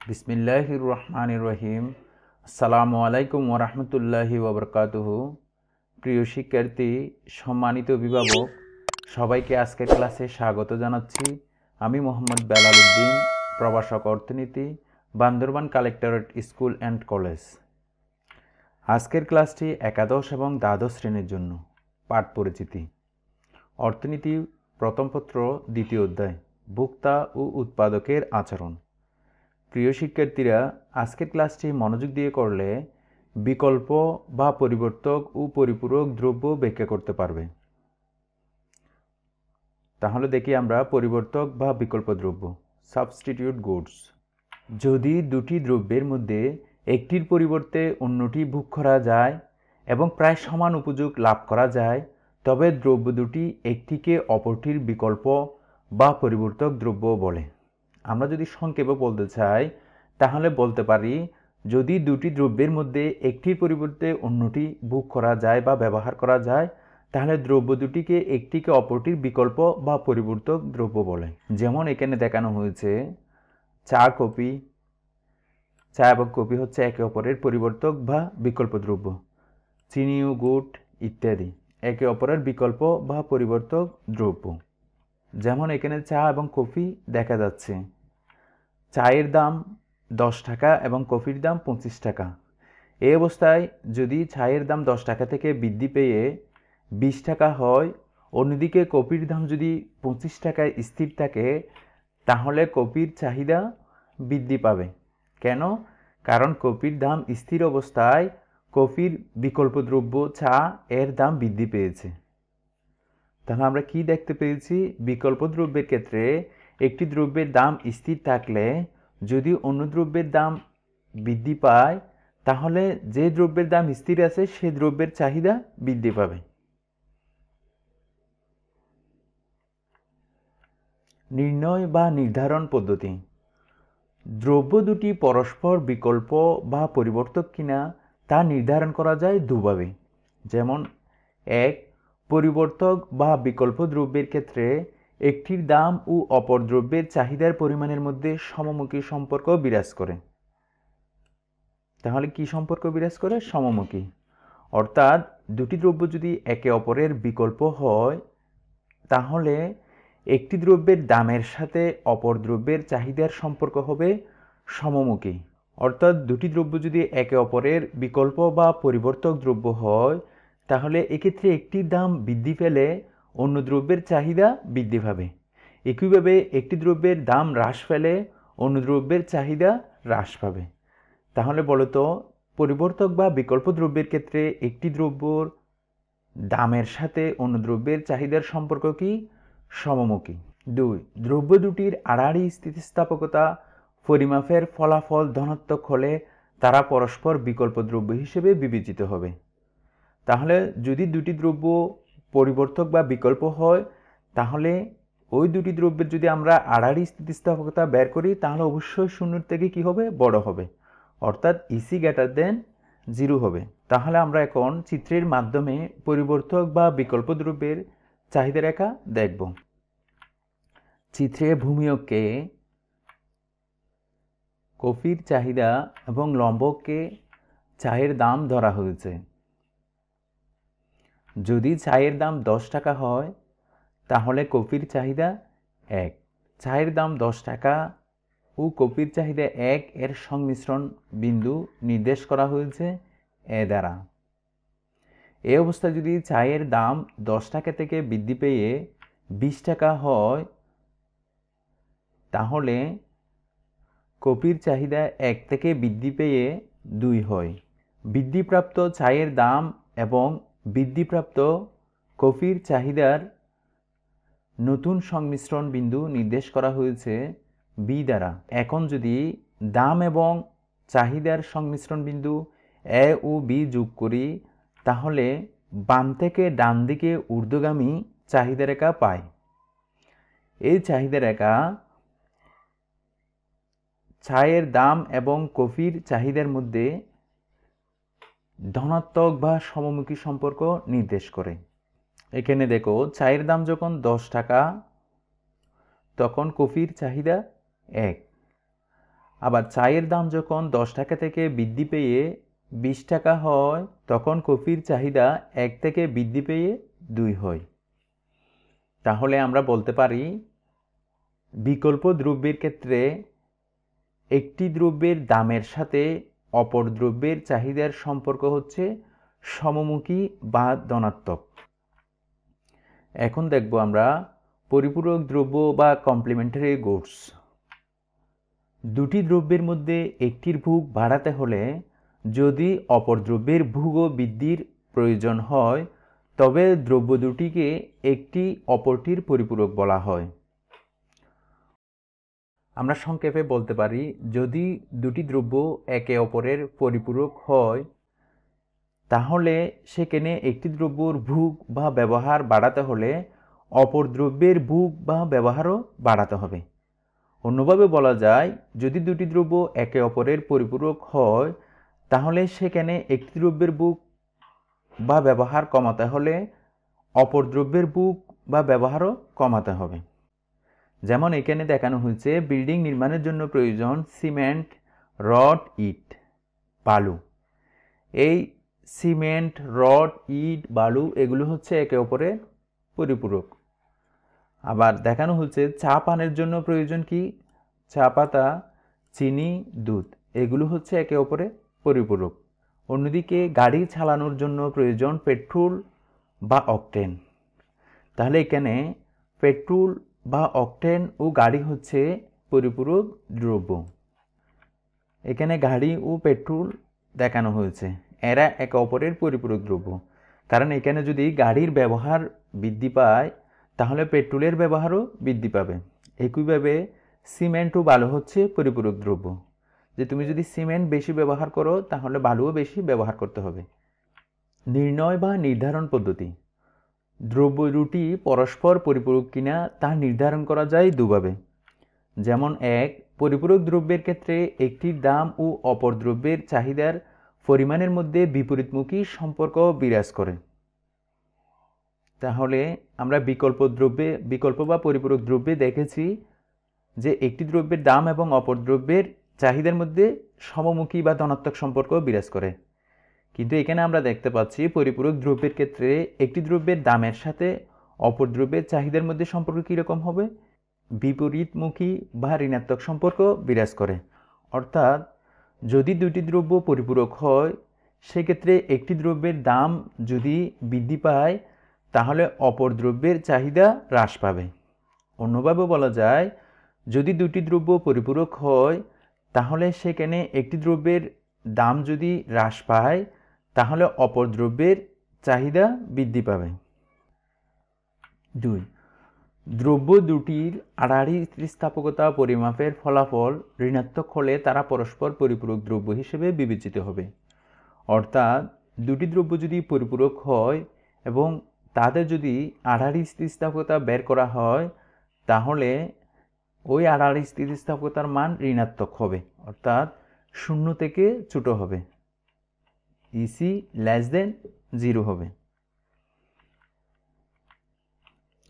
বিসমিল্লাহির রহমানির রহিম। আসসালামু আলাইকুম ওয়া রাহমাতুল্লাহি ওয়া বারাকাতুহু। প্রিয় শিক্ষার্থী, সম্মানিত অভিভাবক, সবাইকে আজকের ক্লাসে স্বাগত জানাচ্ছি। আমি মোহাম্মদ বেলাল উদ্দিন, প্রভাষক অর্থনীতি, Bandarban collectorate school and college. আজকের ক্লাসটি একাদশ এবং দ্বাদশ শ্রেণীর জন্য। পাঠ পরিচিতি। অর্থনীতি প্রথম পত্র দ্বিতীয় অধ্যায়, ভোক্তা ও উৎপাদকের আচরণ। প্রিয় শিক্ষার্থীরা, আজকের ক্লাসটি মনোযোগ দিয়ে করলে বিকল্প বা পরিবর্তক ও পরিপূরক দ্রব্য ব্যাখ্যা করতে পারবে। তাহলে দেখি আমরা পরিবর্তক বা বিকল্প দ্রব্য, সাবস্টিটিউট গুডস। যদি দুটি দ্রব্যের মধ্যে একটির পরিবর্তে অন্যটি ভোগ করা যায় এবং প্রায় সমান উপযোগ লাভ করা যায়, তবে দ্রব্য দুটি একটিকে অপরটির বিকল্প বা পরিবর্তক দ্রব্য বলে। আমরা যদি সংক্ষেপে বলতে চাই তাহলে বলতে পারি, যদি দুটি দ্রব্যের মধ্যে একটির পরিবর্তে অন্যটি ভোগ করা যায় বা ব্যবহার করা যায়, তাহলে দ্রব্য দুটিকে একটিকে অপরটির বিকল্প বা পরিবর্তক দ্রব্য বলে। যেমন এখানে দেখানো হয়েছে চা কফি। চা এবং কফি হচ্ছে একে অপরের পরিবর্তক বা বিকল্প দ্রব্য। চিনি ও গুড় ইত্যাদি একে অপরের বিকল্প বা পরিবর্তক দ্রব্য। যেমন এখানে চা এবং কফি দেখা যাচ্ছে। চায়ের দাম 10 টাকা এবং কফির দাম 25 টাকা। এই অবস্থায় যদি চায়ের দাম 10 টাকা থেকে বৃদ্ধি পেয়ে 20 টাকা হয়, অন্যদিকে কফির দাম যদি 25 টাকায় স্থির থাকে, তাহলে কফির চাহিদা বৃদ্ধি পাবে। কেন? কারণ কফির দাম স্থির অবস্থায় কফির বিকল্প দ্রব্য চা এর দাম বৃদ্ধি পেয়েছে। তাহলে আমরা কি দেখতে পেয়েছি? বিকল্প দ্রব্যের ক্ষেত্রে একটি দ্রব্যের দাম স্থির থাকলে যদি অন্য দ্রব্যের দাম বৃদ্ধি পায়, তাহলে যে দ্রব্যের দাম স্থির আছে সে দ্রব্যের চাহিদা বৃদ্ধি পাবে। নির্ণয় বা নির্ধারণ পদ্ধতি। দ্রব্য দুটি পরস্পর বিকল্প বা পরিবর্তক কিনা তা নির্ধারণ করা যায় দুভাবে। যেমন 1. পরিবর্তক বা বিকল্প দ্রব্যের ক্ষেত্রে একটির দাম ও অপর দ্রব্যের চাহিদার পরিমাণের মধ্যে সমমুখী সম্পর্ক বিরাজ করে। তাহলে কি সম্পর্ক বিরাজ করে? সমমুখী। অর্থাৎ দুটি দ্রব্য যদি একে অপরের বিকল্প হয়, তাহলে একটি দ্রব্যের দামের সাথে অপর দ্রব্যের চাহিদার সম্পর্ক হবে সমমুখী। অর্থাৎ দুটি দ্রব্য যদি একে অপরের বিকল্প বা পরিবর্তক দ্রব্য হয়, তাহলে এক্ষেত্রে একটির দাম বৃদ্ধি পেলে অন্য দ্রব্যের চাহিদা বৃদ্ধি পাবে। একইভাবে একটি দ্রব্যের দাম হ্রাস পেলে অন্য দ্রব্যের চাহিদা হ্রাস পাবে। তাহলে বলতো, পরিবর্তক বা বিকল্প দ্রব্যের ক্ষেত্রে একটি দ্রব্যর দামের সাথে অন্য দ্রব্যের চাহিদার সম্পর্ক কি? সমমুখী। 2. দ্রব্য দুটির আড়াআড়ি স্থিতিস্থাপকতা পরিমাপের ফলাফল ধনাত্মক হলে তারা পরস্পর বিকল্প দ্রব্য হিসেবে বিবেচিত হবে। তাহলে যদি দুটি দ্রব্য পরিবর্তক বা বিকল্প হয়, তাহলে ওই দুটি দ্রব্যের যদি আমরা আড়াআড়ি স্থিতিস্থাপকতা বের করি, তাহলে অবশ্যই শূন্যের থেকে কি হবে? বড় হবে। অর্থাৎ ইসি গ্রেটার দেন 0 হবে। তাহলে আমরা এখন চিত্রের মাধ্যমে পরিবর্তক বা বিকল্প দ্রব্যের চাহিদা রেখা দেখব। চিত্রে ভূমিয়ককে কফির চাহিদা এবং লম্বককে চায়ের দাম ধরা হয়েছে। যদি চায়ের দাম 10 টাকা হয়, তাহলে কফির চাহিদা 1। চায়ের দাম 10 টাকা ও কফির চাহিদা 1 এর সংমিশ্রণ বিন্দু নির্দেশ করা হয়েছে এ দ্বারা। এই অবস্থায় যদি চায়ের দাম 10 টাকা থেকে বৃদ্ধি পেয়ে 20 টাকা হয়, তাহলে কফির চাহিদা 1 থেকে বৃদ্ধি পেয়ে 2 হয়। বৃদ্ধিপ্রাপ্ত চায়ের দাম এবং বৃদ্ধিপ্রাপ্ত কফির চাহিদার নতুন সংমিশ্রণ বিন্দু নির্দেশ করা হয়েছে বি দ্বারা। এখন যদি দাম এবং চাহিদার সংমিশ্রণ বিন্দু এ ও বি যোগ করি, তাহলে বাম থেকে ডান দিকে ঊর্ধ্বগামী চাহিদা রেখা পাই। এই চাহিদা রেখা চায়ের দাম এবং কফির চাহিদার মধ্যে ধনাত্মক বা সমমুখী সম্পর্ক নির্দেশ করে। এখানে দেখো, চায়ের দাম যখন 10 টাকা, তখন কফির চাহিদা 1। আবার চায়ের দাম যখন 10 টাকা থেকে বৃদ্ধি পেয়ে 20 টাকা হয়, তখন কফির চাহিদা 1 থেকে বৃদ্ধি পেয়ে 2 হয়। তাহলে আমরা বলতে পারি বিকল্প দ্রব্যের ক্ষেত্রে একটি দ্রব্যের দামের সাথে অপর দ্রব্যের চাহিদার সম্পর্ক হচ্ছে সমমুখী বা ধনাত্মক। এখন দেখব আমরা পরিপূরক দ্রব্য বা কমপ্লিমেন্টারি গুডস। দুটি দ্রব্যের মধ্যে একটির ভোগ বাড়াতে হলে যদি অপর দ্রব্যের ভোগও বৃদ্ধির প্রয়োজন হয়, তবে দ্রব্য দুটিকে একটি অপরটির পরিপূরক বলা হয়। আমরা সংক্ষেপে বলতে পারি, যদি দুটি দ্রব্য একে অপরের পরিপূরক হয়, তাহলে সেখানে একটি দ্রব্যের ভোগ বা ব্যবহার বাড়াতে হলে অপর দ্রব্যের ভোগ বা ব্যবহারও বাড়াতে হবে। অন্যভাবে বলা যায়, যদি দুটি দ্রব্য একে অপরের পরিপূরক হয়, তাহলে সেখানে একটি দ্রব্যের ভোগ বা ব্যবহার কমাতে হলে অপর দ্রব্যের ভোগ বা ব্যবহারও কমাতে হবে। যেমন এখানে দেখানো হয়েছে, বিল্ডিং নির্মাণের জন্য প্রয়োজন সিমেন্ট, রড, ইট, বালু। এই সিমেন্ট, রড, ইট, বালু এগুলো হচ্ছে একে অপরের পরিপূরক। আবার দেখানো হচ্ছে চা পানের জন্য প্রয়োজন কি? চা পাতা, চিনি, দুধ এগুলো হচ্ছে একে অপরের পরিপূরক। অন্যদিকে গাড়ি চালানোর জন্য প্রয়োজন পেট্রোল বা অকটেন। তাহলে এখানে পেট্রোল বা অকটেন ও গাড়ি হচ্ছে পরিপূরক দ্রব্য। এখানে গাড়ি ও পেট্রোল দেখানো হয়েছে, এরা একে অপরের পরিপূরক দ্রব্য। কারণ এখানে যদি গাড়ির ব্যবহার বৃদ্ধি পায়, তাহলে পেট্রোলের ব্যবহারও বৃদ্ধি পাবে। একইভাবে সিমেন্ট ও বালু হচ্ছে পরিপূরক দ্রব্য। যে তুমি যদি সিমেন্ট বেশি ব্যবহার করো, তাহলে বালুও বেশি ব্যবহার করতে হবে। নির্ণয় বা নির্ধারণ পদ্ধতি। দ্রব্য দুটি পরস্পর পরিপূরক কিনা তা নির্ধারণ করা যায় দুভাবে। যেমন এক, পরিপূরক দ্রব্যের ক্ষেত্রে একটির দাম ও অপর দ্রব্যের চাহিদার পরিমাণের মধ্যে বিপরীতমুখী সম্পর্ক বিরাজ করে। তাহলে আমরা বিকল্প বা পরিপূরক দ্রব্যে দেখেছি যে একটি দ্রব্যের দাম এবং অপর দ্রব্যের চাহিদার মধ্যে সমমুখী বা ধনাত্মক সম্পর্ক বিরাজ করে। কিন্তু এখানে আমরা দেখতে পাচ্ছি পরিপূরক দ্রব্যের ক্ষেত্রে একটি দ্রব্যের দামের সাথে অপর দ্রব্যের চাহিদার মধ্যে সম্পর্ক কীরকম হবে? বিপরীতমুখী বা ঋণাত্মক সম্পর্ক বিরাজ করে। অর্থাৎ যদি দুটি দ্রব্য পরিপূরক হয়, সেক্ষেত্রে একটি দ্রব্যের দাম যদি বৃদ্ধি পায়, তাহলে অপর দ্রব্যের চাহিদা হ্রাস পাবে। অন্যভাবে বলা যায়, যদি দুটি দ্রব্য পরিপূরক হয়, তাহলে সেখানে একটি দ্রব্যের দাম যদি হ্রাস পায়, তাহলে অপর দ্রব্যের চাহিদা বৃদ্ধি পাবে। 2, দ্রব্য দুটির আড়াআড়ি স্থিতিস্থাপকতা পরিমাপের ফলাফল ঋণাত্মক হলে তারা পরস্পর পরিপূরক দ্রব্য হিসেবে বিবেচিত হবে। অর্থাৎ দুটি দ্রব্য যদি পরিপূরক হয় এবং তাদের যদি আড়াআড়ি স্থিতিস্থাপকতা বের করা হয়, তাহলে ওই আড়াআড়ি স্থিতিস্থাপকতার মান ঋণাত্মক হবে, অর্থাৎ 0 থেকে ছোট হবে, ইসি <0 হবে।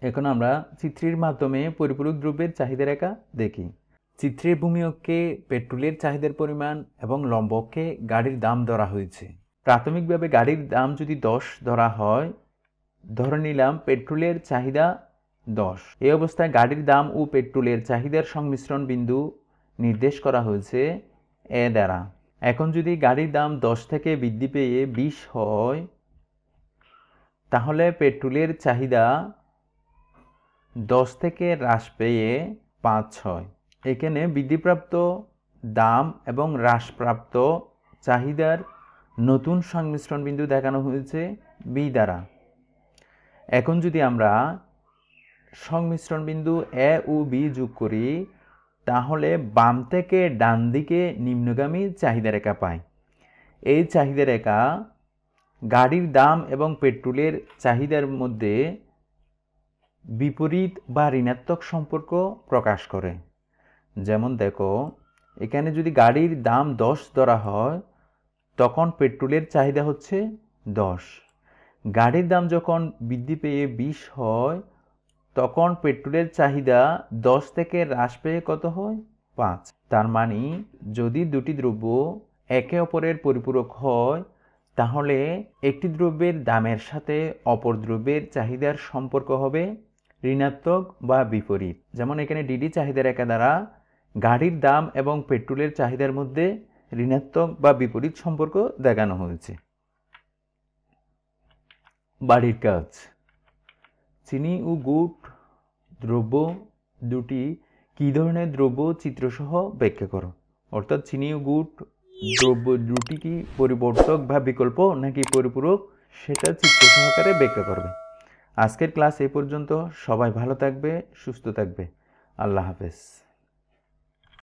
এখন আমরা চিত্রের মাধ্যমে পরিপূরক দ্রব্যের চাহিদা রেখা দেখি। চিত্রের ভূমি অক্ষে পেট্রোলের চাহিদার পরিমাণ এবং লম্ব অক্ষে গাড়ির দাম ধরা হয়েছে। প্রাথমিকভাবে গাড়ির দাম যদি 10 ধরা হয়, ধরে নিলাম পেট্রোলের চাহিদা 10। এই অবস্থায় গাড়ির দাম ও পেট্রোলের চাহিদার সংমিশ্রণ বিন্দু নির্দেশ করা হয়েছে এ দ্বারা। এখন যদি গাড়ির দাম 10 থেকে বৃদ্ধি পেয়ে 20 হয়, তাহলে পেট্রোলের চাহিদা 10 থেকে হ্রাস পেয়ে 5 হয়। এখানে বৃদ্ধিপ্রাপ্ত দাম এবং হ্রাসপ্রাপ্ত চাহিদার নতুন সংমিশ্রণ বিন্দু দেখানো হয়েছে বি দ্বারা। এখন যদি আমরা সংমিশ্রণ বিন্দু এ ও বি যোগ করি, তাহলে বাম থেকে ডান দিকে নিম্নগামী চাহিদা রেখা পাই। এই চাহিদা রেখা গাড়ির দাম এবং পেট্রোলের চাহিদার মধ্যে বিপরীত বা ঋণাত্মক সম্পর্ক প্রকাশ করে। যেমন দেখো, এখানে যদি গাড়ির দাম 10 ধরা হয়, তখন পেট্রোলের চাহিদা হচ্ছে 10। গাড়ির দাম যখন বৃদ্ধি পেয়ে 20 হয়, তখন পেট্রোলের চাহিদা 10 থেকে হ্রাস পেয়ে কত হয়? 5। তার মানে যদি দুটি দ্রব্য একে অপরের পরিপূরক হয় তাহলে একটি দ্রব্যের দামের সাথে অপর দ্রব্যের চাহিদার সম্পর্ক হবে ঋণাত্মক বা বিপরীত। যেমন এখানে ডিডি চাহিদা রেখা দ্বারা গাড়ির দাম এবং পেট্রোলের চাহিদার মধ্যে ঋণাত্মক বা বিপরীত সম্পর্ক দেখানো হয়েছে। বাড়ির কাজ। চিনি ও গুড় দ্রব্য দুটি কি ধরনের দ্রব্য চিত্রসহ ব্যাখ্যা করো। অর্থাৎ চিনি ও গুড় দ্রব্য দুটি কি পরিবর্তক বা বিকল্প নাকি পরিপূরক সেটা চিত্র সহকারে ব্যাখ্যা করবে। আজকের ক্লাস এই পর্যন্ত। সবাই ভালো থাকবে, সুস্থ থাকবে। আল্লাহ হাফেজ।